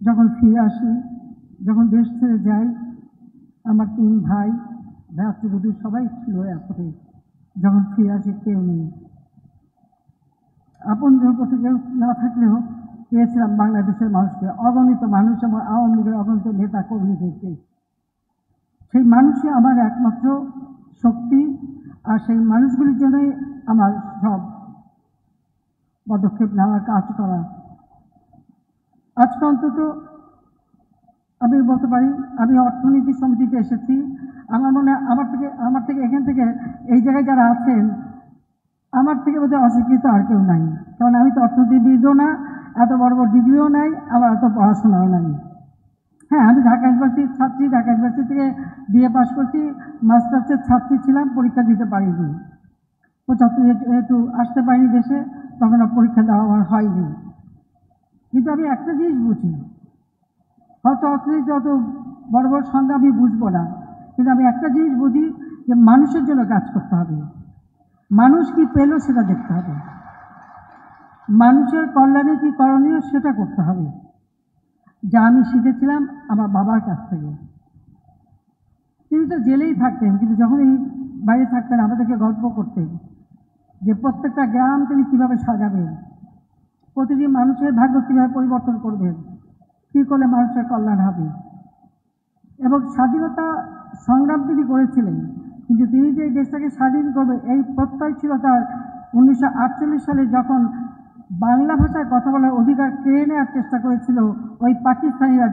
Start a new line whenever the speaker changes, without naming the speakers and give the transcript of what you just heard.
যখন ফিরে আসি, যখন দেশ ছেড়ে যাই, আমার 3 ভাই ভ্রাতৃবধূ সবাই ছিল এয়ারপোর্টে। যখন ফিরে আসি কেউ নেই। আপনজন বলতে কেউ না থাকলেও পেয়েছিলাম বাংলাদেশের মানুষকে, অগণিত মানুষ এবং আওয়ামী লীগের অগণিত নেতা কর্মীদেরকে। সেই মানুষই আমার একমাত্র শক্তি, আর সেই মানুষগুলির জন্যই আমার সব পদক্ষেপ নেওয়ার, কাজ করা। আজকে অন্তত আমি বলতে পারি, আমি অর্থনীতি সমিতিতে এসেছি। আমার মনে হয় আমার থেকে এখান থেকে এই জায়গায় যারা আছেন, আমার থেকে বোধহয় অশিক্ষিত আর কেউ নাই। কারণ আমি তো অর্থনীতিবিদও না, এত বড় বড় ডিগ্রিও নাই, আমার এত পড়াশোনাও নাই। হ্যাঁ, আমি ঢাকা ইউনিভার্সিটির ছাত্রী, ঢাকা ইউনিভার্সিটি থেকে বিএ পাস করছি, মাস্টার্সের ছাত্রী ছিলাম, পরীক্ষা দিতে পারিনি। 75 যেহেতু আসতে পারিনি দেশে, তখন আর পরীক্ষা দেওয়া আমার হয়নি। কিন্তু আমি একটা জিনিস বুঝি, হয়তো অর্থনীতি অত বড় বড় সংখ্যা আমি বুঝবো না, কিন্তু আমি একটা জিনিস বুঝি যে মানুষের জন্য কাজ করতে হবে। মানুষ কি পেল সেটা দেখতে হবে, মানুষের কল্যাণে কি করণীয় সেটা করতে হবে, যা আমি শিখেছিলাম আমার বাবার কাছ থেকে। তিনি তো জেলেই থাকতেন, কিন্তু যখনই বাইরে থাকতেন আমাদেরকে গল্প করতেন যে প্রত্যেকটা গ্রাম তিনি কীভাবে সাজাবেন, প্রতিটি মানুষের ভাগ্য কীভাবে পরিবর্তন করবেন, কী করলে মানুষের কল্যাণ হবে। এবং স্বাধীনতা সংগ্রাম তিনি করেছিলেন, কিন্তু তিনি যে এই দেশটাকে স্বাধীন করবে এই প্রত্যয় ছিল তার। 1948 সালে যখন বাংলা ভাষায় কথা বলার অধিকার কেড়ে নেওয়ার চেষ্টা করেছিল ওই পাকিস্তানিরা,